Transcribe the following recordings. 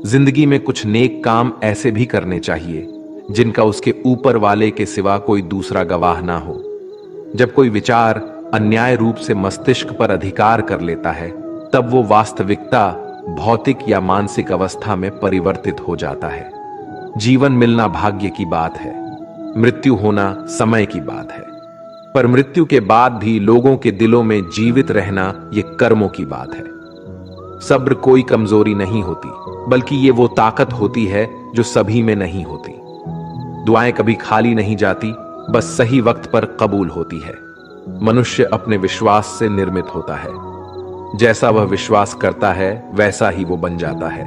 जिंदगी में कुछ नेक काम ऐसे भी करने चाहिए जिनका उसके ऊपर वाले के सिवा कोई दूसरा गवाह ना हो। जब कोई विचार अन्याय रूप से मस्तिष्क पर अधिकार कर लेता है, तब वो वास्तविकता भौतिक या मानसिक अवस्था में परिवर्तित हो जाता है। जीवन मिलना भाग्य की बात है, मृत्यु होना समय की बात है, पर मृत्यु के बाद भी लोगों के दिलों में जीवित रहना ये कर्मों की बात है। सब्र कोई कमजोरी नहीं होती, बल्कि ये वो ताकत होती है जो सभी में नहीं होती। दुआएं कभी खाली नहीं जाती, बस सही वक्त पर कबूल होती है। मनुष्य अपने विश्वास से निर्मित होता है। जैसा वह विश्वास करता है वैसा ही वो बन जाता है।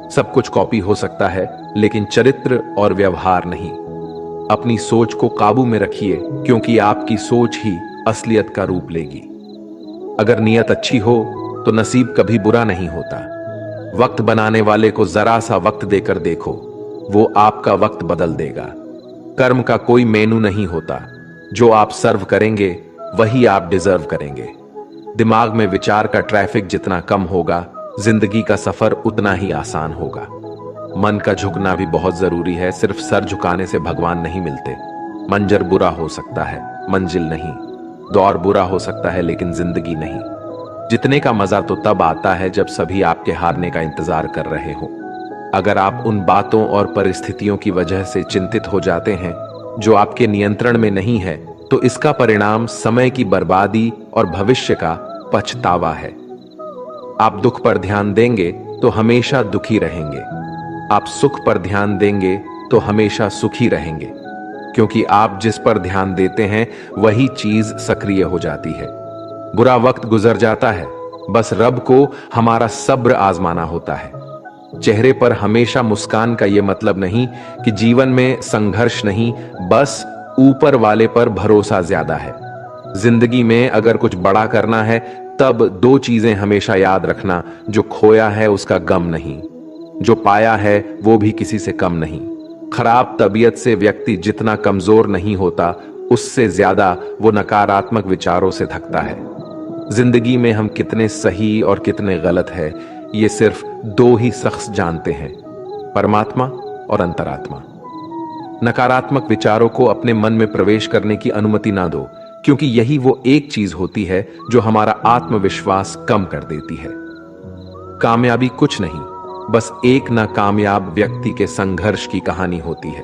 सब कुछ कॉपी हो सकता है, लेकिन चरित्र और व्यवहार नहीं। अपनी सोच को काबू में रखिए, क्योंकि आपकी सोच ही असलियत का रूप लेगी। अगर नीयत अच्छी हो तो नसीब कभी बुरा नहीं होता। वक्त बनाने वाले को जरा सा वक्त देकर देखो, वो आपका वक्त बदल देगा। कर्म का कोई मेनू नहीं होता, जो आप सर्व करेंगे वही आप डिजर्व करेंगे। दिमाग में विचार का ट्रैफिक जितना कम होगा, जिंदगी का सफर उतना ही आसान होगा। मन का झुकना भी बहुत जरूरी है। सिर्फ सर झुकाने से भगवान नहीं मिलते। मंजर बुरा हो सकता है, मंजिल नहीं। दौर बुरा हो सकता है, लेकिन जिंदगी नहीं। जितने का मजा तो तब आता है जब सभी आपके हारने का इंतजार कर रहे हो। अगर आप उन बातों और परिस्थितियों की वजह से चिंतित हो जाते हैं जो आपके नियंत्रण में नहीं है, तो इसका परिणाम समय की बर्बादी और भविष्य का पछतावा है। आप दुख पर ध्यान देंगे तो हमेशा दुखी रहेंगे। आप सुख पर ध्यान देंगे तो हमेशा सुखी रहेंगे, क्योंकि आप जिस पर ध्यान देते हैं वही चीज सक्रिय हो जाती है। बुरा वक्त गुजर जाता है, बस रब को हमारा सब्र आजमाना होता है। चेहरे पर हमेशा मुस्कान का यह मतलब नहीं कि जीवन में संघर्ष नहीं, बस ऊपर वाले पर भरोसा ज्यादा है। जिंदगी में अगर कुछ बड़ा करना है, तब दो चीजें हमेशा याद रखना। जो खोया है उसका गम नहीं, जो पाया है वो भी किसी से कम नहीं। खराब तबीयत से व्यक्ति जितना कमजोर नहीं होता, उससे ज्यादा वो नकारात्मक विचारों से थकता है। जिंदगी में हम कितने सही और कितने गलत है, ये सिर्फ दो ही शख्स जानते हैं, परमात्मा और अंतरात्मा। नकारात्मक विचारों को अपने मन में प्रवेश करने की अनुमति ना दो, क्योंकि यही वो एक चीज होती है जो हमारा आत्मविश्वास कम कर देती है। कामयाबी कुछ नहीं, बस एक नाकामयाब व्यक्ति के संघर्ष की कहानी होती है।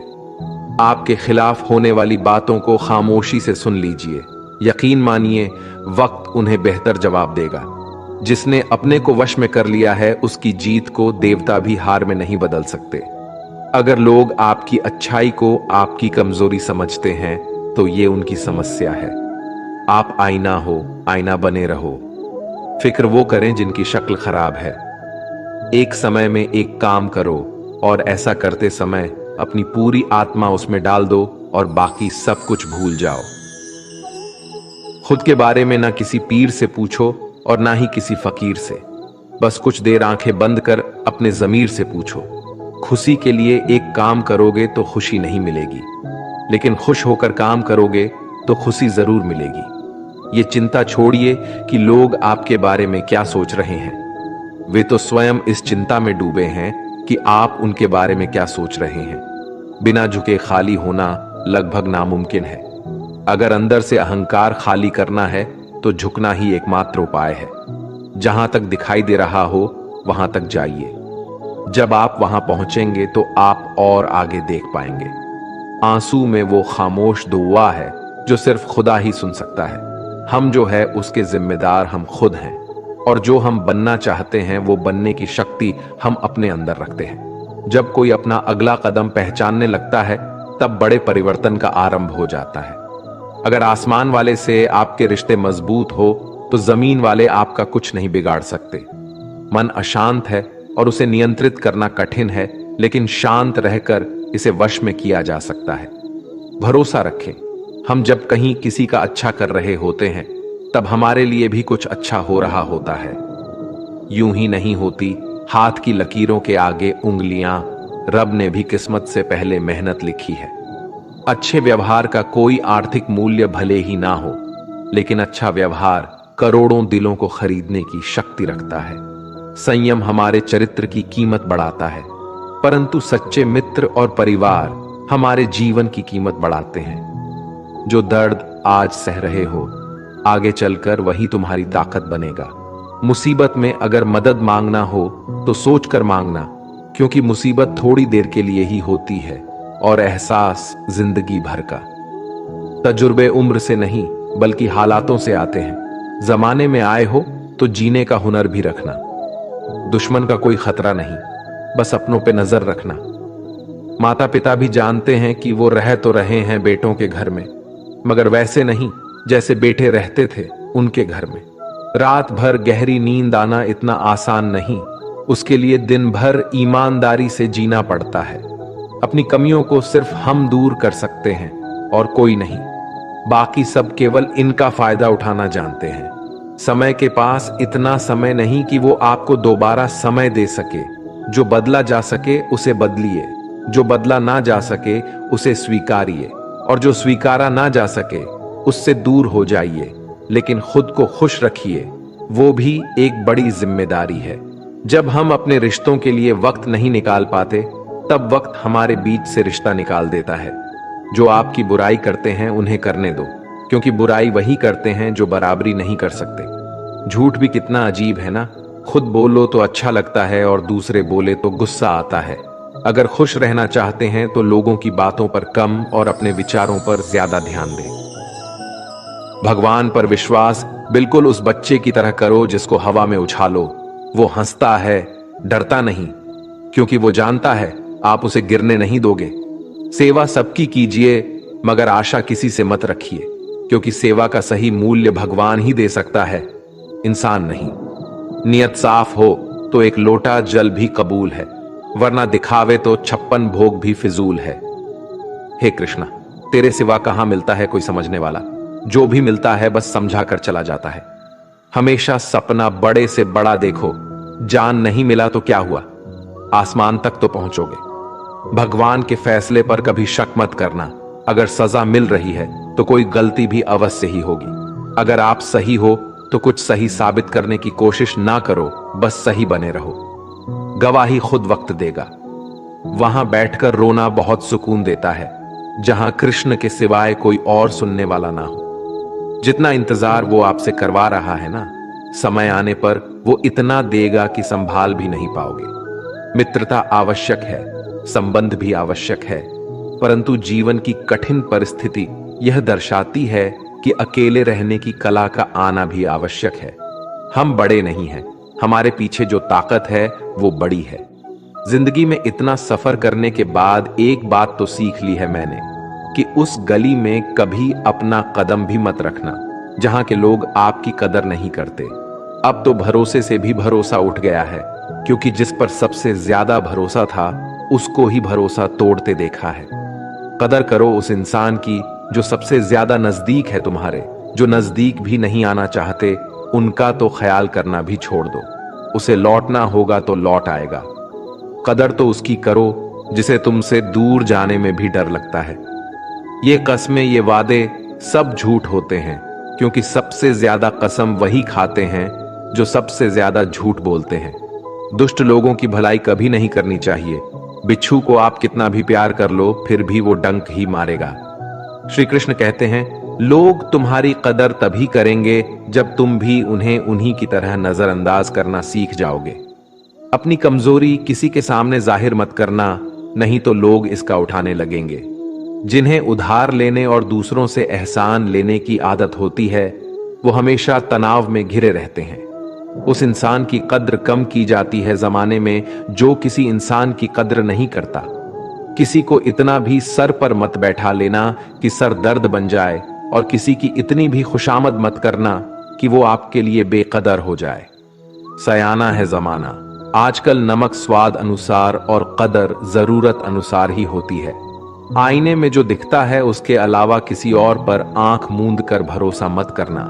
आपके खिलाफ होने वाली बातों को खामोशी से सुन लीजिए। यकीन मानिए, वक्त उन्हें बेहतर जवाब देगा। जिसने अपने को वश में कर लिया है, उसकी जीत को देवता भी हार में नहीं बदल सकते। अगर लोग आपकी अच्छाई को आपकी कमजोरी समझते हैं, तो ये उनकी समस्या है। आप आईना हो, आईना बने रहो। फिक्र वो करें जिनकी शक्ल खराब है। एक समय में एक काम करो, और ऐसा करते समय अपनी पूरी आत्मा उसमें डाल दो और बाकी सब कुछ भूल जाओ। खुद के बारे में ना किसी पीर से पूछो और ना ही किसी फकीर से। बस कुछ देर आंखें बंद कर अपने जमीर से पूछो। खुशी के लिए एक काम करोगे तो खुशी नहीं मिलेगी, लेकिन खुश होकर काम करोगे तो खुशी जरूर मिलेगी। ये चिंता छोड़िए कि लोग आपके बारे में क्या सोच रहे हैं। वे तो स्वयं इस चिंता में डूबे हैं कि आप उनके बारे में क्या सोच रहे हैं। बिना झुके खाली होना लगभग नामुमकिन है। अगर अंदर से अहंकार खाली करना है तो झुकना ही एकमात्र उपाय है। जहां तक दिखाई दे रहा हो वहां तक जाइए। जब आप वहां पहुंचेंगे तो आप और आगे देख पाएंगे। आंसू में वो खामोश दुआ है जो सिर्फ खुदा ही सुन सकता है। हम जो है उसके जिम्मेदार हम खुद हैं, और जो हम बनना चाहते हैं वो बनने की शक्ति हम अपने अंदर रखते हैं। जब कोई अपना अगला कदम पहचानने लगता है, तब बड़े परिवर्तन का आरंभ हो जाता है। अगर आसमान वाले से आपके रिश्ते मजबूत हो, तो जमीन वाले आपका कुछ नहीं बिगाड़ सकते। मन अशांत है और उसे नियंत्रित करना कठिन है, लेकिन शांत रहकर इसे वश में किया जा सकता है। भरोसा रखें, हम जब कहीं किसी का अच्छा कर रहे होते हैं, तब हमारे लिए भी कुछ अच्छा हो रहा होता है। यूं ही नहीं होती हाथ की लकीरों के आगे उंगलियां। रब ने भी किस्मत से पहले मेहनत लिखी है। अच्छे व्यवहार का कोई आर्थिक मूल्य भले ही ना हो, लेकिन अच्छा व्यवहार करोड़ों दिलों को खरीदने की शक्ति रखता है। संयम हमारे चरित्र की कीमत बढ़ाता है, परंतु सच्चे मित्र और परिवार हमारे जीवन की कीमत बढ़ाते हैं। जो दर्द आज सह रहे हो, आगे चलकर वही तुम्हारी ताकत बनेगा। मुसीबत में अगर मदद मांगना हो तो सोचकर मांगना, क्योंकि मुसीबत थोड़ी देर के लिए ही होती है और एहसास जिंदगी भर का। तजुर्बे उम्र से नहीं बल्कि हालातों से आते हैं। जमाने में आए हो तो जीने का हुनर भी रखना। दुश्मन का कोई खतरा नहीं, बस अपनों पे नजर रखना। माता पिता भी जानते हैं कि वो रह तो रहे हैं बेटों के घर में, मगर वैसे नहीं जैसे बेटे रहते थे उनके घर में। रात भर गहरी नींद आना इतना आसान नहीं, उसके लिए दिन भर ईमानदारी से जीना पड़ता है। अपनी कमियों को सिर्फ हम दूर कर सकते हैं और कोई नहीं। बाकी सब केवल इनका फायदा उठाना जानते हैं। समय के पास इतना समय नहीं कि वो आपको दोबारा समय दे सके। जो बदला जा सके उसे बदलिए, जो बदला ना जा सके उसे स्वीकारिए, और जो स्वीकारा ना जा सके उससे दूर हो जाइए। लेकिन खुद को खुश रखिए, वो भी एक बड़ी जिम्मेदारी है। जब हम अपने रिश्तों के लिए वक्त नहीं निकाल पाते, तब वक्त हमारे बीच से रिश्ता निकाल देता है। जो आपकी बुराई करते हैं उन्हें करने दो, क्योंकि बुराई वही करते हैं जो बराबरी नहीं कर सकते। झूठ भी कितना अजीब है ना, खुद बोलो तो अच्छा लगता है और दूसरे बोले तो गुस्सा आता है। अगर खुश रहना चाहते हैं तो लोगों की बातों पर कम और अपने विचारों पर ज्यादा ध्यान दें। भगवान पर विश्वास बिल्कुल उस बच्चे की तरह करो जिसको हवा में उछालो। वो हंसता है, डरता नहीं, क्योंकि वो जानता है आप उसे गिरने नहीं दोगे। सेवा सबकी कीजिए, मगर आशा किसी से मत रखिए, क्योंकि सेवा का सही मूल्य भगवान ही दे सकता है, इंसान नहीं। नियत साफ हो तो एक लोटा जल भी कबूल है, वरना दिखावे तो 56 भोग भी फिजूल है। हे कृष्णा, तेरे सिवा कहां मिलता है कोई समझने वाला। जो भी मिलता है बस समझा कर चला जाता है। हमेशा सपना बड़े से बड़ा देखो। जान नहीं मिला तो क्या हुआ, आसमान तक तो पहुंचोगे। भगवान के फैसले पर कभी शक मत करना। अगर सजा मिल रही है तो कोई गलती भी अवश्य ही होगी। अगर आप सही हो तो कुछ सही साबित करने की कोशिश ना करो, बस सही बने रहो। गवाही खुद वक्त देगा। वहां बैठकर रोना बहुत सुकून देता है, जहां कृष्ण के सिवाय कोई और सुनने वाला ना हो। जितना इंतजार वो आपसे करवा रहा है ना, समय आने पर वो इतना देगा कि संभाल भी नहीं पाओगे। मित्रता आवश्यक है, संबंध भी आवश्यक है, परंतु जीवन की कठिन परिस्थिति यह दर्शाती है कि अकेले रहने की कला का आना भी आवश्यक है। हम बड़े नहीं हैं, हमारे पीछे जो ताकत है वो बड़ी है। जिंदगी में इतना सफर करने के बाद एक बात तो सीख ली है मैंने, कि उस गली में कभी अपना कदम भी मत रखना जहां के लोग आपकी कदर नहीं करते। अब तो भरोसे से भी भरोसा उठ गया है, क्योंकि जिस पर सबसे ज्यादा भरोसा था उसको ही भरोसा तोड़ते देखा है। कदर करो उस इंसान की जो सबसे ज्यादा नजदीक है तुम्हारे। जो नजदीक भी नहीं आना चाहते उनका तो ख्याल करना भी छोड़ दो। उसे लौटना होगा तो लौट आएगा। कदर तो उसकी करो जिसे तुमसे दूर जाने में भी डर लगता है। ये कस्में, ये वादे सब झूठ होते हैं, क्योंकि सबसे ज्यादा कसम वही खाते हैं जो सबसे ज्यादा झूठ बोलते हैं। दुष्ट लोगों की भलाई कभी नहीं करनी चाहिए। बिच्छू को आप कितना भी प्यार कर लो फिर भी वो डंक ही मारेगा। श्री कृष्ण कहते हैं, लोग तुम्हारी कदर तभी करेंगे जब तुम भी उन्हें उन्हीं की तरह नजरअंदाज करना सीख जाओगे। अपनी कमजोरी किसी के सामने जाहिर मत करना, नहीं तो लोग इसका उठाने लगेंगे। जिन्हें उधार लेने और दूसरों से एहसान लेने की आदत होती है वो हमेशा तनाव में घिरे रहते हैं। उस इंसान की कद्र कम की जाती है जमाने में जो किसी इंसान की कद्र नहीं करता। किसी को इतना भी सर पर मत बैठा लेना कि सर दर्द बन जाए, और किसी की इतनी भी खुशामद मत करना कि वो आपके लिए बेकदर हो जाए। सयाना है जमाना, आजकल नमक स्वाद अनुसार और कदर जरूरत अनुसार ही होती है। आईने में जो दिखता है उसके अलावा किसी और पर आंख मूंद कर भरोसा मत करना,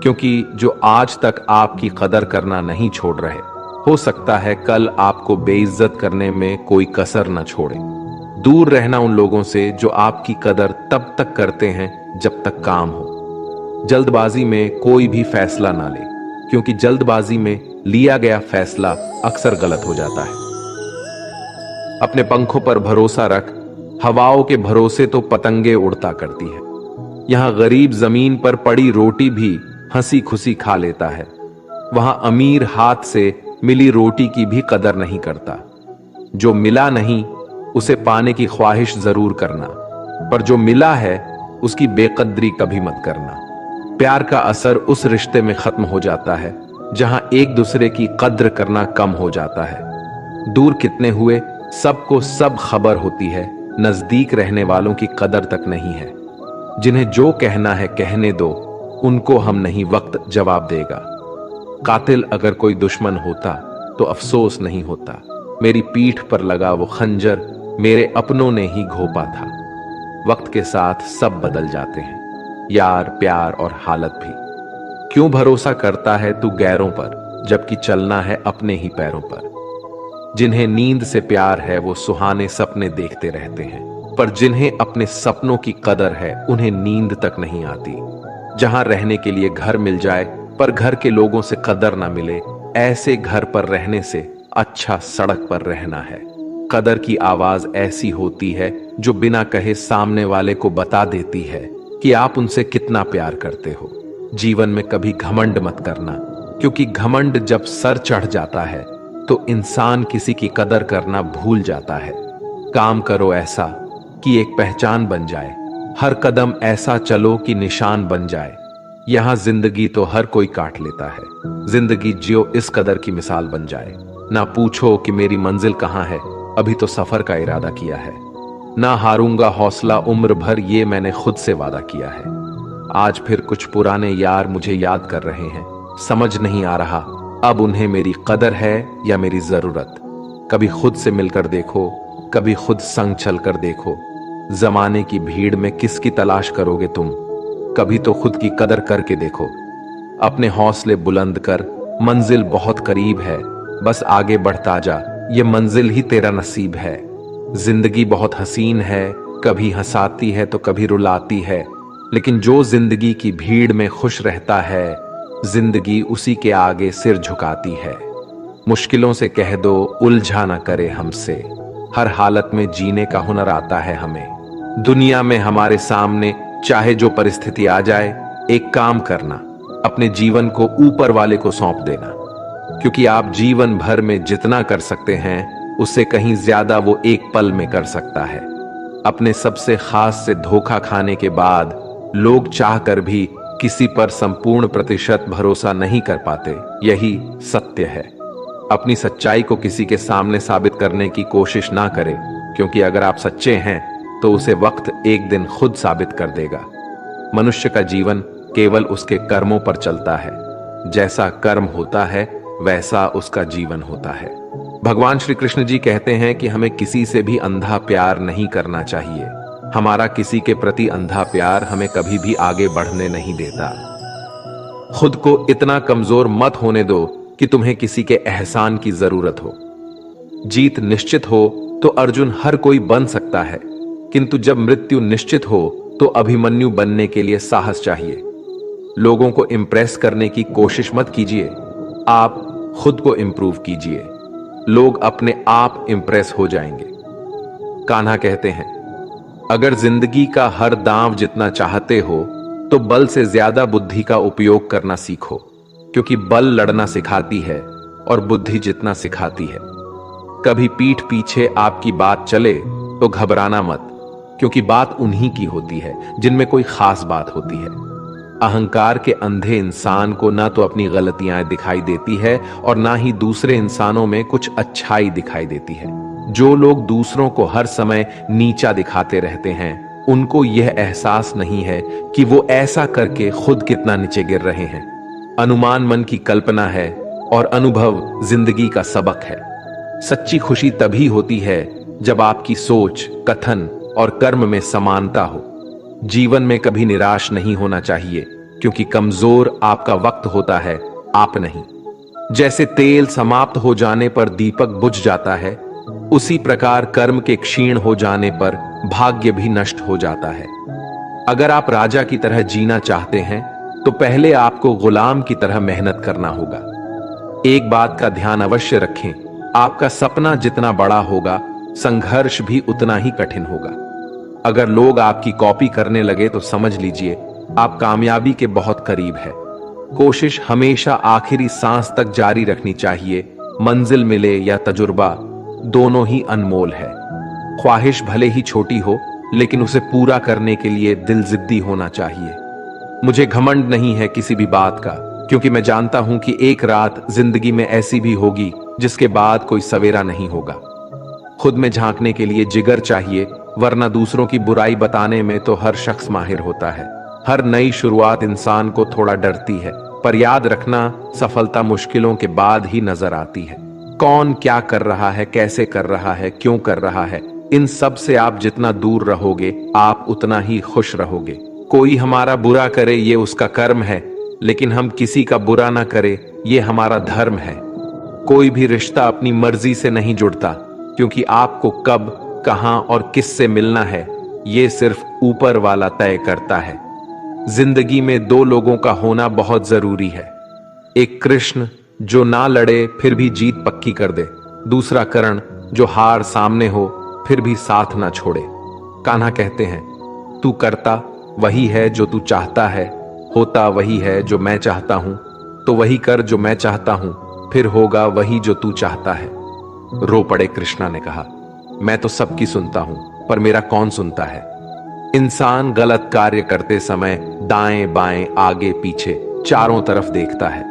क्योंकि जो आज तक आपकी कदर करना नहीं छोड़ रहे, हो सकता है कल आपको बेइज्जत करने में कोई कसर न छोड़े। दूर रहना उन लोगों से जो आपकी कदर तब तक करते हैं जब तक काम हो। जल्दबाजी में कोई भी फैसला ना ले, क्योंकि जल्दबाजी में लिया गया फैसला अक्सर गलत हो जाता है। अपने पंखों पर भरोसा रख, हवाओं के भरोसे तो पतंगे उड़ता करती है। यहां गरीब जमीन पर पड़ी रोटी भी हंसी खुशी खा लेता है, वहां अमीर हाथ से मिली रोटी की भी कदर नहीं करता। जो मिला नहीं उसे पाने की ख्वाहिश जरूर करना, पर जो मिला है उसकी बेकदरी कभी मत करना। प्यार का असर उस रिश्ते में खत्म हो जाता है जहां एक दूसरे की कद्र करना कम हो जाता है। दूर कितने हुए सबको सब खबर होती है, नजदीक रहने वालों की कदर तक नहीं है। जिन्हें जो कहना है कहने दो, उनको हम नहीं, वक्त जवाब देगा। कातिल अगर कोई दुश्मन होता तो अफसोस नहीं होता, मेरी पीठ पर लगा वो खंजर मेरे अपनों ने ही घोपा था। वक्त के साथ सब बदल जाते हैं, यार, प्यार और हालत भी। क्यों भरोसा करता है तू गैरों पर, जबकि चलना है अपने ही पैरों पर। जिन्हें नींद से प्यार है वो सुहाने सपने देखते रहते हैं, पर जिन्हें अपने सपनों की कदर है उन्हें नींद तक नहीं आती। जहां रहने के लिए घर मिल जाए पर घर के लोगों से कदर ना मिले, ऐसे घर पर रहने से अच्छा सड़क पर रहना है। कदर की आवाज ऐसी होती है जो बिना कहे सामने वाले को बता देती है कि आप उनसे कितना प्यार करते हो। जीवन में कभी घमंड मत करना, क्योंकि घमंड जब सर चढ़ जाता है तो इंसान किसी की कदर करना भूल जाता है। काम करो ऐसा कि एक पहचान बन जाए, हर कदम ऐसा चलो कि निशान बन जाए। यहां जिंदगी तो हर कोई काट लेता है, जिंदगी जियो इस कदर की मिसाल बन जाए। ना पूछो कि मेरी मंजिल कहां है, अभी तो सफर का इरादा किया है। ना हारूंगा हौसला उम्र भर, ये मैंने खुद से वादा किया है। आज फिर कुछ पुराने यार मुझे याद कर रहे हैं, समझ नहीं आ रहा अब उन्हें मेरी कदर है या मेरी जरूरत। कभी खुद से मिलकर देखो, कभी खुद संग चलकर देखो। जमाने की भीड़ में किसकी तलाश करोगे तुम, कभी तो खुद की कदर करके देखो। अपने हौसले बुलंद कर, मंजिल बहुत करीब है, बस आगे बढ़ता जा, ये मंजिल ही तेरा नसीब है। जिंदगी बहुत हसीन है, कभी हंसाती है तो कभी रुलाती है, लेकिन जो जिंदगी की भीड़ में खुश रहता है, जिंदगी उसी के आगे सिर झुकाती है। मुश्किलों से कह दो उलझा ना करे हमसे, हर हालत में जीने का हुनर आता है हमें। दुनिया में हमारे सामने चाहे जो परिस्थिति आ जाए, एक काम करना, अपने जीवन को ऊपर वाले को सौंप देना, क्योंकि आप जीवन भर में जितना कर सकते हैं उससे कहीं ज्यादा वो एक पल में कर सकता है। अपने सबसे खास से धोखा खाने के बाद लोग चाहकर भी किसी पर संपूर्ण प्रतिशत भरोसा नहीं कर पाते, यही सत्य है। अपनी सच्चाई को किसी के सामने साबित करने की कोशिश ना करें, क्योंकि अगर आप सच्चे हैं तो उसे वक्त एक दिन खुद साबित कर देगा। मनुष्य का जीवन केवल उसके कर्मों पर चलता है, जैसा कर्म होता है वैसा उसका जीवन होता है। भगवान श्री कृष्ण जी कहते हैं कि हमें किसी से भी अंधा प्यार नहीं करना चाहिए। हमारा किसी के प्रति अंधा प्यार हमें कभी भी आगे बढ़ने नहीं देता। खुद को इतना कमजोर मत होने दो कि तुम्हें किसी के एहसान की जरूरत हो। जीत निश्चित हो तो अर्जुन हर कोई बन सकता है, किंतु जब मृत्यु निश्चित हो तो अभिमन्यु बनने के लिए साहस चाहिए। लोगों को इंप्रेस करने की कोशिश मत कीजिए, आप खुद को इंप्रूव कीजिए, लोग अपने आप इंप्रेस हो जाएंगे। कान्हा कहते हैं, अगर जिंदगी का हर दांव जितना चाहते हो तो बल से ज्यादा बुद्धि का उपयोग करना सीखो, क्योंकि बल लड़ना सिखाती है और बुद्धि जितना सिखाती है। कभी पीठ पीछे आपकी बात चले तो घबराना मत, क्योंकि बात उन्हीं की होती है जिनमें कोई खास बात होती है। अहंकार के अंधे इंसान को ना तो अपनी गलतियां दिखाई देती है और ना ही दूसरे इंसानों में कुछ अच्छाई दिखाई देती है। जो लोग दूसरों को हर समय नीचा दिखाते रहते हैं, उनको यह एहसास नहीं है कि वो ऐसा करके खुद कितना नीचे गिर रहे हैं। अनुमान मन की कल्पना है और अनुभव जिंदगी का सबक है। सच्ची खुशी तभी होती है जब आपकी सोच, कथन और कर्म में समानता हो। जीवन में कभी निराश नहीं होना चाहिए, क्योंकि कमजोर आपका वक्त होता है, आप नहीं। जैसे तेल समाप्त हो जाने पर दीपक बुझ जाता है, उसी प्रकार कर्म के क्षीण हो जाने पर भाग्य भी नष्ट हो जाता है। अगर आप राजा की तरह जीना चाहते हैं तो पहले आपको गुलाम की तरह मेहनत करना होगा। एक बात का ध्यान अवश्य रखें, आपका सपना जितना बड़ा होगा, संघर्ष भी उतना ही कठिन होगा। अगर लोग आपकी कॉपी करने लगे तो समझ लीजिए आप कामयाबी के बहुत करीब है। कोशिश हमेशा आखिरी सांस तक जारी रखनी चाहिए। मंजिल मिले या तजुर्बा, दोनों ही अनमोल है। ख्वाहिश भले ही छोटी हो, लेकिन उसे पूरा करने के लिए दिल जिद्दी होना चाहिए। मुझे घमंड नहीं है किसी भी बात का, क्योंकि मैं जानता हूं कि एक रात जिंदगी में ऐसी भी होगी जिसके बाद कोई सवेरा नहीं होगा। खुद में झांकने के लिए जिगर चाहिए, वरना दूसरों की बुराई बताने में तो हर शख्स माहिर होता है। हर नई शुरुआत इंसान को थोड़ा डरती है, पर याद रखना, सफलता मुश्किलों के बाद ही नजर आती है। कौन क्या कर रहा है, कैसे कर रहा है, क्यों कर रहा है, इन सब से आप जितना दूर रहोगे, आप उतना ही खुश रहोगे। कोई हमारा बुरा करे ये उसका कर्म है, लेकिन हम किसी का बुरा ना करे ये हमारा धर्म है। कोई भी रिश्ता अपनी मर्जी से नहीं जुड़ता, क्योंकि आपको कब, कहां और किससे मिलना है ये सिर्फ ऊपर वाला तय करता है। जिंदगी में दो लोगों का होना बहुत जरूरी है। एक कृष्ण जो ना लड़े फिर भी जीत पक्की कर दे, दूसरा कर्ण जो हार सामने हो फिर भी साथ ना छोड़े। कान्हा कहते हैं, तू करता वही है जो तू चाहता है, होता वही है जो मैं चाहता हूं, तो वही कर जो मैं चाहता हूं, फिर होगा वही जो तू चाहता है। रो पड़े कृष्णा ने कहा, मैं तो सबकी सुनता हूं, पर मेरा कौन सुनता है। इंसान गलत कार्य करते समय दाएं बाएं आगे पीछे चारों तरफ देखता है,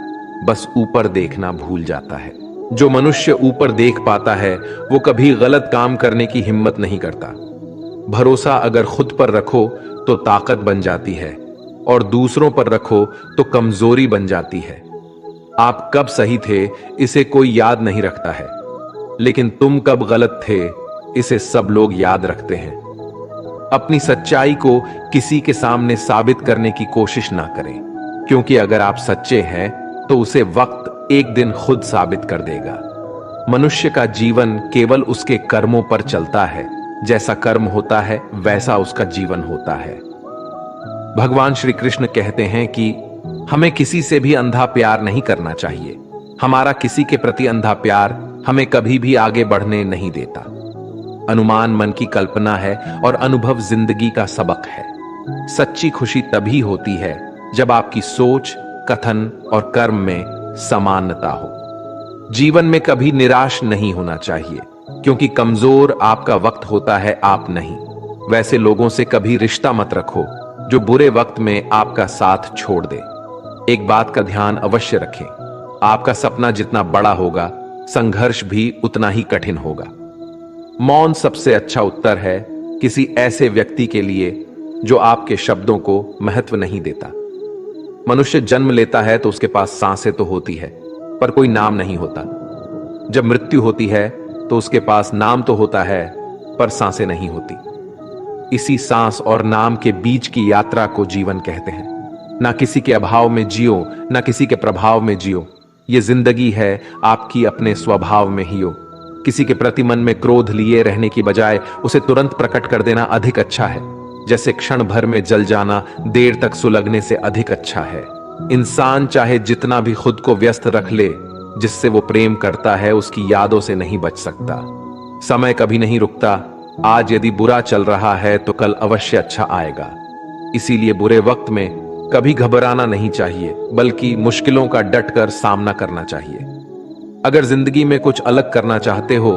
बस ऊपर देखना भूल जाता है। जो मनुष्य ऊपर देख पाता है वो कभी गलत काम करने की हिम्मत नहीं करता। भरोसा अगर खुद पर रखो तो ताकत बन जाती है, और दूसरों पर रखो तो कमजोरी बन जाती है। आप कब सही थे इसे कोई याद नहीं रखता है, लेकिन तुम कब गलत थे इसे सब लोग याद रखते हैं। अपनी सच्चाई को किसी के सामने साबित करने की कोशिश ना करें, क्योंकि अगर आप सच्चे हैं तो उसे वक्त एक दिन खुद साबित कर देगा। मनुष्य का जीवन केवल उसके कर्मों पर चलता है, जैसा कर्म होता है वैसा उसका जीवन होता है। भगवान श्री कृष्ण कहते हैं कि हमें किसी से भी अंधा प्यार नहीं करना चाहिए। हमारा किसी के प्रति अंधा प्यार हमें कभी भी आगे बढ़ने नहीं देता। अनुमान मन की कल्पना है और अनुभव जिंदगी का सबक है। सच्ची खुशी तभी होती है जब आपकी सोच, कथन और कर्म में समानता हो। जीवन में कभी निराश नहीं होना चाहिए, क्योंकि कमजोर आपका वक्त होता है, आप नहीं। वैसे लोगों से कभी रिश्ता मत रखो जो बुरे वक्त में आपका साथ छोड़ दे। एक बात का ध्यान अवश्य रखें, आपका सपना जितना बड़ा होगा, संघर्ष भी उतना ही कठिन होगा। मौन सबसे अच्छा उत्तर है किसी ऐसे व्यक्ति के लिए जो आपके शब्दों को महत्व नहीं देता। मनुष्य जन्म लेता है तो उसके पास सांसें तो होती है, पर कोई नाम नहीं होता। जब मृत्यु होती है तो उसके पास नाम तो होता है, पर सांसें नहीं होती। इसी सांस और नाम के बीच की यात्रा को जीवन कहते हैं। ना किसी के अभाव में जियो, ना किसी के प्रभाव में जियो। ये जिंदगी है, आपकी अपने स्वभाव में ही हो। किसी के प्रति मन में क्रोध लिए रहने की बजाय उसे तुरंत प्रकट कर देना अधिक अच्छा है। जैसे क्षण भर में जल जाना देर तक सुलगने से अधिक अच्छा है। इंसान चाहे जितना भी खुद को व्यस्त रख ले, जिससे वो प्रेम करता है उसकी यादों से नहीं बच सकता। समय कभी नहीं रुकता। आज यदि बुरा चल रहा है तो कल अवश्य अच्छा आएगा। इसीलिए बुरे वक्त में कभी घबराना नहीं चाहिए, बल्कि मुश्किलों का डटकर सामना करना चाहिए। अगर जिंदगी में कुछ अलग करना चाहते हो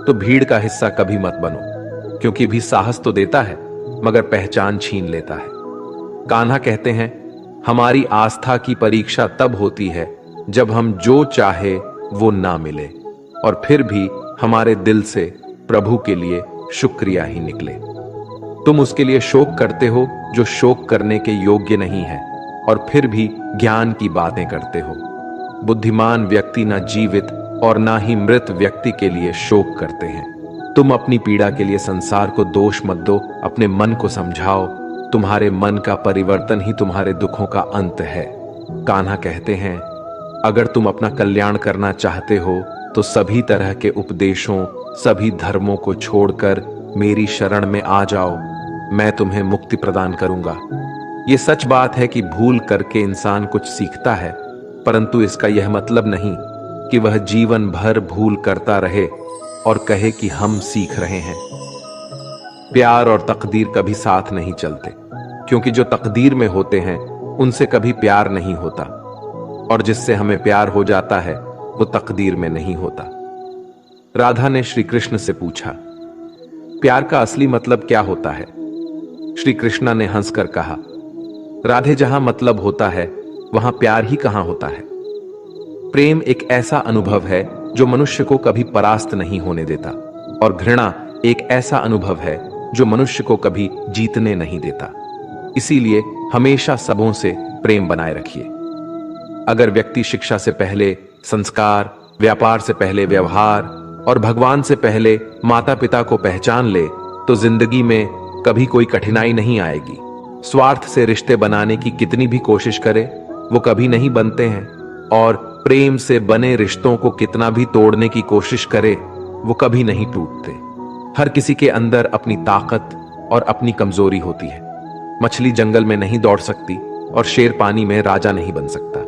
तो भीड़ का हिस्सा कभी मत बनो, क्योंकि भी साहस तो देता है मगर पहचान छीन लेता है। कान्हा कहते हैं, हमारी आस्था की परीक्षा तब होती है जब हम जो चाहे वो ना मिले, और फिर भी हमारे दिल से प्रभु के लिए शुक्रिया ही निकले। तुम उसके लिए शोक करते हो जो शोक करने के योग्य नहीं है, और फिर भी ज्ञान की बातें करते हो। बुद्धिमान व्यक्ति ना जीवित और ना ही मृत व्यक्ति के लिए शोक करते हैं। तुम अपनी पीड़ा के लिए संसार को दोष मत दो, अपने मन को समझाओ। तुम्हारे मन का परिवर्तन ही तुम्हारे दुखों का अंत है। कान्हा कहते हैं, अगर तुम अपना कल्याण करना चाहते हो तो सभी तरह के उपदेशों, सभी धर्मों को छोड़कर मेरी शरण में आ जाओ। मैं तुम्हें मुक्ति प्रदान करूंगा। ये सच बात है कि भूल करके इंसान कुछ सीखता है, परंतु इसका यह मतलब नहीं कि वह जीवन भर भूल करता रहे और कहे कि हम सीख रहे हैं। प्यार और तकदीर कभी साथ नहीं चलते, क्योंकि जो तकदीर में होते हैं उनसे कभी प्यार नहीं होता, और जिससे हमें प्यार हो जाता है वो तकदीर में नहीं होता। राधा ने श्री कृष्ण से पूछा, प्यार का असली मतलब क्या होता है? श्री कृष्ण ने हंसकर कहा, राधे, जहां मतलब होता है वहां प्यार ही कहां होता है। प्रेम एक ऐसा अनुभव है जो मनुष्य को कभी परास्त नहीं होने देता, और घृणा एक ऐसा अनुभव है जो मनुष्य को कभी जीतने नहीं देता। इसीलिए हमेशा सबों से प्रेम बनाए रखिए। अगर व्यक्ति शिक्षा से पहले संस्कार, व्यापार से पहले व्यवहार और भगवान से पहले माता पिता को पहचान ले तो जिंदगी में कभी कोई कठिनाई नहीं आएगी। स्वार्थ से रिश्ते बनाने की कितनी भी कोशिश करे वो कभी नहीं बनते हैं, और प्रेम से बने रिश्तों को कितना भी तोड़ने की कोशिश करे वो कभी नहीं टूटते। हर किसी के अंदर अपनी ताकत और अपनी कमजोरी होती है। मछली जंगल में नहीं दौड़ सकती और शेर पानी में राजा नहीं बन सकता,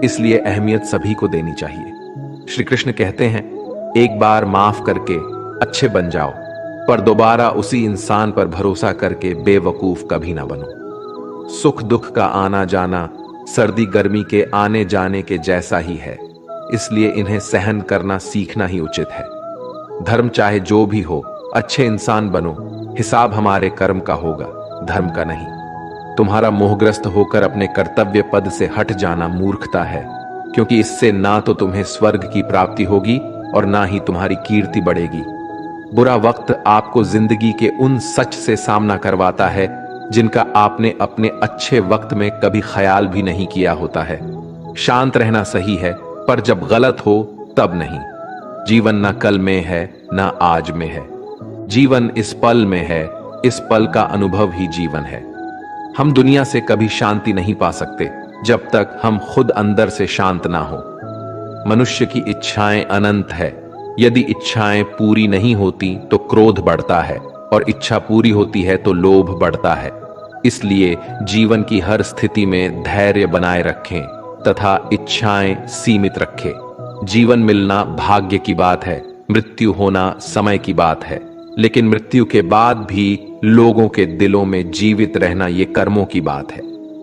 इसलिए अहमियत सभी को देनी चाहिए। श्री कृष्ण कहते हैं, एक बार माफ करके अच्छे बन जाओ, पर दोबारा उसी इंसान पर भरोसा करके बेवकूफ कभी ना बनो। सुख दुख का आना जाना सर्दी गर्मी के आने जाने के जैसा ही है, इसलिए इन्हें सहन करना सीखना ही उचित है। धर्म चाहे जो भी हो, अच्छे इंसान बनो, हिसाब हमारे कर्म का होगा, धर्म का नहीं। तुम्हारा मोहग्रस्त होकर अपने कर्तव्य पद से हट जाना मूर्खता है, क्योंकि इससे ना तो तुम्हें स्वर्ग की प्राप्ति होगी और ना ही तुम्हारी कीर्ति बढ़ेगी। बुरा वक्त आपको जिंदगी के उन सच से सामना करवाता है जिनका आपने अपने अच्छे वक्त में कभी ख्याल भी नहीं किया होता है। शांत रहना सही है, पर जब गलत हो तब नहीं। जीवन ना कल में है ना आज में है, जीवन इस पल में है, इस पल का अनुभव ही जीवन है। हम दुनिया से कभी शांति नहीं पा सकते जब तक हम खुद अंदर से शांत ना हो। मनुष्य की इच्छाएं अनंत है, यदि इच्छाएं पूरी नहीं होती तो क्रोध बढ़ता है, और इच्छा पूरी होती है तो लोभ बढ़ता है। इसलिए जीवन की हर स्थिति में धैर्य बनाए रखें तथा इच्छाएं सीमित रखें। जीवन मिलना भाग्य की बात है, मृत्यु होना समय की बात है, लेकिन मृत्यु के बाद भी लोगों के दिलों में जीवित रहना ये कर्मों की बात है।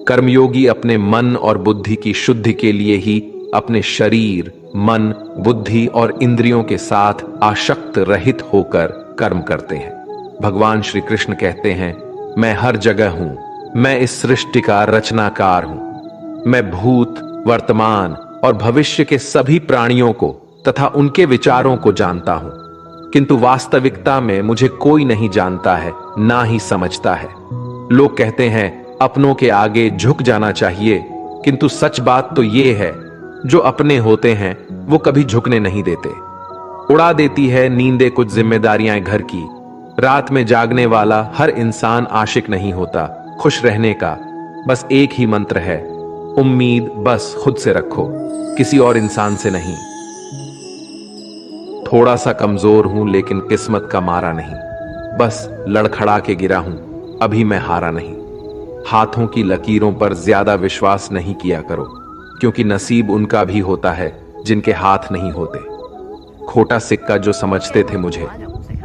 कर्मयोगी अपने मन और बुद्धि की शुद्धि के लिए ही अपने शरीर, मन, बुद्धि और इंद्रियों के साथ आसक्त रहित होकर कर्म करते हैं। भगवान श्री कृष्ण कहते हैं, मैं हर जगह हूं, मैं इस सृष्टि का रचनाकार हूं। मैं भूत, वर्तमान और भविष्य के सभी प्राणियों को तथा उनके विचारों को जानता हूं, किंतु वास्तविकता में मुझे कोई नहीं जानता है, ना ही समझता है। लोग कहते हैं अपनों के आगे झुक जाना चाहिए, किंतु सच बात तो ये है, जो अपने होते हैं वो कभी झुकने नहीं देते। उड़ा देती है नींदें कुछ जिम्मेदारियां घर की। रात में जागने वाला हर इंसान आशिक नहीं होता। खुश रहने का बस एक ही मंत्र है, उम्मीद बस खुद से रखो, किसी और इंसान से नहीं। थोड़ा सा कमजोर हूं लेकिन किस्मत का मारा नहीं, बस लड़खड़ा के गिरा हूं, अभी मैं हारा नहीं। हाथों की लकीरों पर ज्यादा विश्वास नहीं किया करो, क्योंकि नसीब उनका भी होता है जिनके हाथ नहीं होते। खोटा सिक्का जो समझते थे मुझे,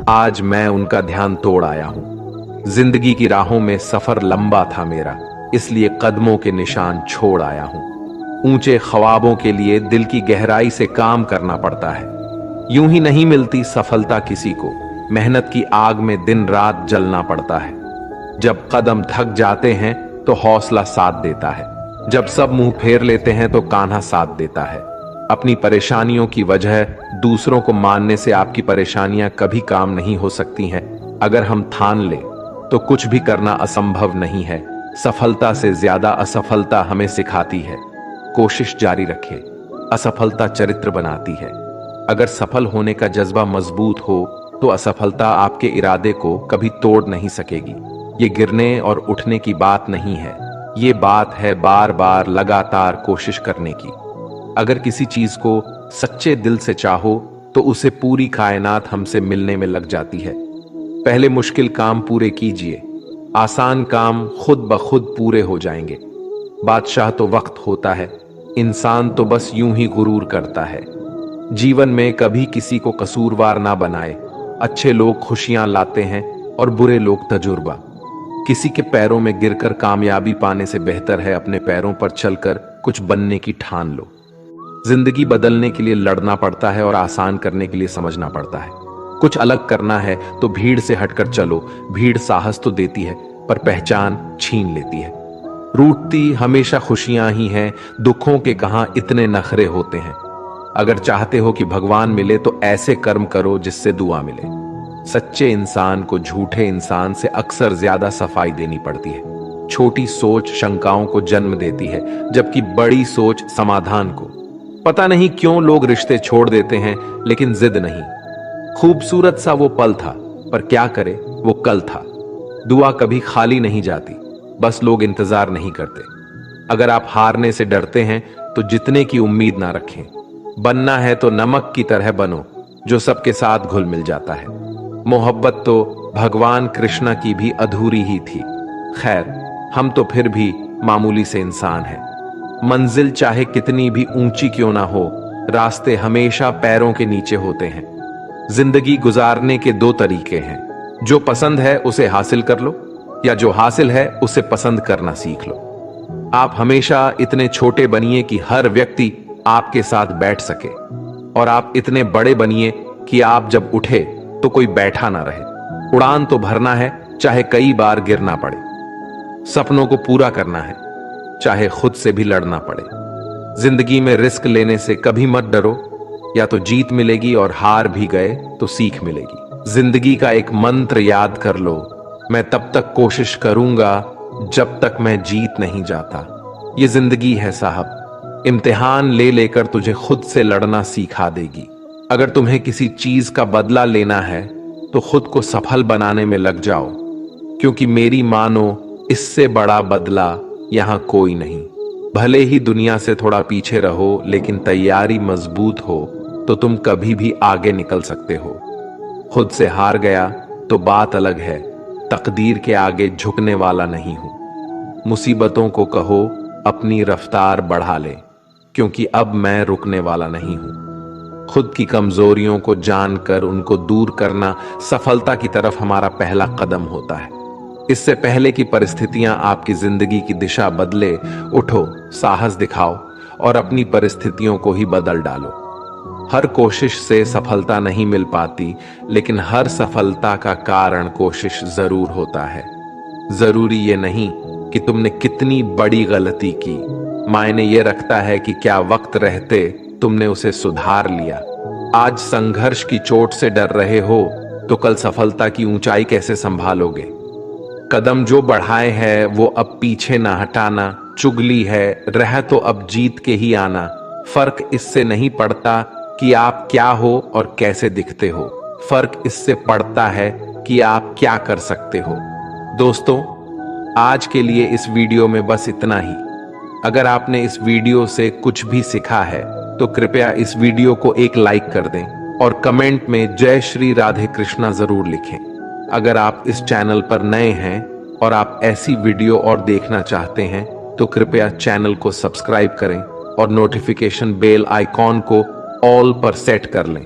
आज मैं उनका ध्यान तोड़ आया हूं। जिंदगी की राहों में सफर लंबा था मेरा, इसलिए कदमों के निशान छोड़ आया हूं। ऊंचे ख्वाबों के लिए दिल की गहराई से काम करना पड़ता है। यूं ही नहीं मिलती सफलता किसी को, मेहनत की आग में दिन रात जलना पड़ता है। जब कदम थक जाते हैं तो हौसला साथ देता है, जब सब मुंह फेर लेते हैं तो कान्हा साथ देता है। अपनी परेशानियों की वजह दूसरों को मानने से आपकी परेशानियां कभी काम नहीं हो सकती हैं। अगर हम ठान ले तो कुछ भी करना असंभव नहीं है। सफलता से ज्यादा असफलता हमें सिखाती है। कोशिश जारी रखें, असफलता चरित्र बनाती है। अगर सफल होने का जज्बा मजबूत हो तो असफलता आपके इरादे को कभी तोड़ नहीं सकेगी। ये गिरने और उठने की बात नहीं है, ये बात है बार बार लगातार कोशिश करने की। अगर किसी चीज को सच्चे दिल से चाहो तो उसे पूरी कायनात हमसे मिलने में लग जाती है। पहले मुश्किल काम पूरे कीजिए, आसान काम खुद ब खुद पूरे हो जाएंगे। बादशाह तो वक्त होता है, इंसान तो बस यूं ही गुरूर करता है। जीवन में कभी किसी को कसूरवार ना बनाए। अच्छे लोग खुशियां लाते हैं और बुरे लोग तजुर्बा। किसी के पैरों में गिरकर कामयाबी पाने से बेहतर है अपने पैरों पर चलकर कुछ बनने की ठान लो। जिंदगी बदलने के लिए लड़ना पड़ता है और आसान करने के लिए समझना पड़ता है। कुछ अलग करना है तो भीड़ से हटकर चलो। भीड़ साहस तो देती है पर पहचान छीन लेती है। रूठती हमेशा खुशियां ही हैं, दुखों के कहां इतने नखरे होते हैं। अगर चाहते हो कि भगवान मिले तो ऐसे कर्म करो जिससे दुआ मिले। सच्चे इंसान को झूठे इंसान से अक्सर ज्यादा सफाई देनी पड़ती है। छोटी सोच शंकाओं को जन्म देती है जबकि बड़ी सोच समाधान को। पता नहीं क्यों लोग रिश्ते छोड़ देते हैं लेकिन जिद नहीं। खूबसूरत सा वो पल था पर क्या करे वो कल था। दुआ कभी खाली नहीं जाती, बस लोग इंतजार नहीं करते। अगर आप हारने से डरते हैं तो जीतने की उम्मीद ना रखें। बनना है तो नमक की तरह बनो जो सबके साथ घुल मिल जाता है। मोहब्बत तो भगवान कृष्ण की भी अधूरी ही थी। खैर, हम तो फिर भी मामूली से इंसान हैं। मंजिल चाहे कितनी भी ऊंची क्यों ना हो, रास्ते हमेशा पैरों के नीचे होते हैं। जिंदगी गुजारने के दो तरीके हैं, जो पसंद है उसे हासिल कर लो या जो हासिल है उसे पसंद करना सीख लो। आप हमेशा इतने छोटे बनिए कि हर व्यक्ति आपके साथ बैठ सके, और आप इतने बड़े बनिए कि आप जब उठे तो कोई बैठा ना रहे। उड़ान तो भरना है चाहे कई बार गिरना पड़े। सपनों को पूरा करना है चाहे खुद से भी लड़ना पड़े। जिंदगी में रिस्क लेने से कभी मत डरो, या तो जीत मिलेगी और हार भी गए तो सीख मिलेगी। जिंदगी का एक मंत्र याद कर लो, मैं तब तक कोशिश करूंगा जब तक मैं जीत नहीं जाता। ये जिंदगी है साहब, इम्तिहान ले लेकर तुझे खुद से लड़ना सिखा देगी। अगर तुम्हें किसी चीज का बदला लेना है तो खुद को सफल बनाने में लग जाओ, क्योंकि मेरी मानो इससे बड़ा बदला यहां कोई नहीं। भले ही दुनिया से थोड़ा पीछे रहो लेकिन तैयारी मजबूत हो तो तुम कभी भी आगे निकल सकते हो। खुद से हार गया तो बात अलग है, तकदीर के आगे झुकने वाला नहीं हूं। मुसीबतों को कहो अपनी रफ्तार बढ़ा ले, क्योंकि अब मैं रुकने वाला नहीं हूं। खुद की कमजोरियों को जानकर उनको दूर करना सफलता की तरफ हमारा पहला कदम होता है। इससे पहले कि परिस्थितियां आपकी जिंदगी की दिशा बदले, उठो, साहस दिखाओ और अपनी परिस्थितियों को ही बदल डालो। हर कोशिश से सफलता नहीं मिल पाती, लेकिन हर सफलता का कारण कोशिश जरूर होता है। जरूरी ये नहीं कि तुमने कितनी बड़ी गलती की, मायने ये रखता है कि क्या वक्त रहते तुमने उसे सुधार लिया। आज संघर्ष की चोट से डर रहे हो तो कल सफलता की ऊंचाई कैसे संभालोगे। कदम जो बढ़ाए हैं वो अब पीछे ना हटाना। चुगली है, रह तो अब जीत के ही आना। फर्क इससे नहीं पड़ता कि आप क्या हो और कैसे दिखते हो, फर्क इससे पड़ता है कि आप क्या कर सकते हो। दोस्तों, आज के लिए इस वीडियो में बस इतना ही। अगर आपने इस वीडियो से कुछ भी सीखा है तो कृपया इस वीडियो को एक लाइक कर दें और कमेंट में जय श्री राधे कृष्णा जरूर लिखें। अगर आप इस चैनल पर नए हैं और आप ऐसी वीडियो और देखना चाहते हैं तो कृपया चैनल को सब्सक्राइब करें और नोटिफिकेशन बेल आइकॉन को ऑल पर सेट कर लें,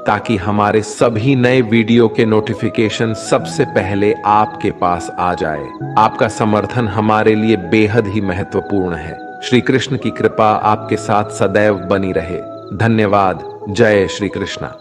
ताकि हमारे सभी नए वीडियो के नोटिफिकेशन सबसे पहले आपके पास आ जाए। आपका समर्थन हमारे लिए बेहद ही महत्वपूर्ण है। श्री कृष्ण की कृपा आपके साथ सदैव बनी रहे। धन्यवाद। जय श्री कृष्णा।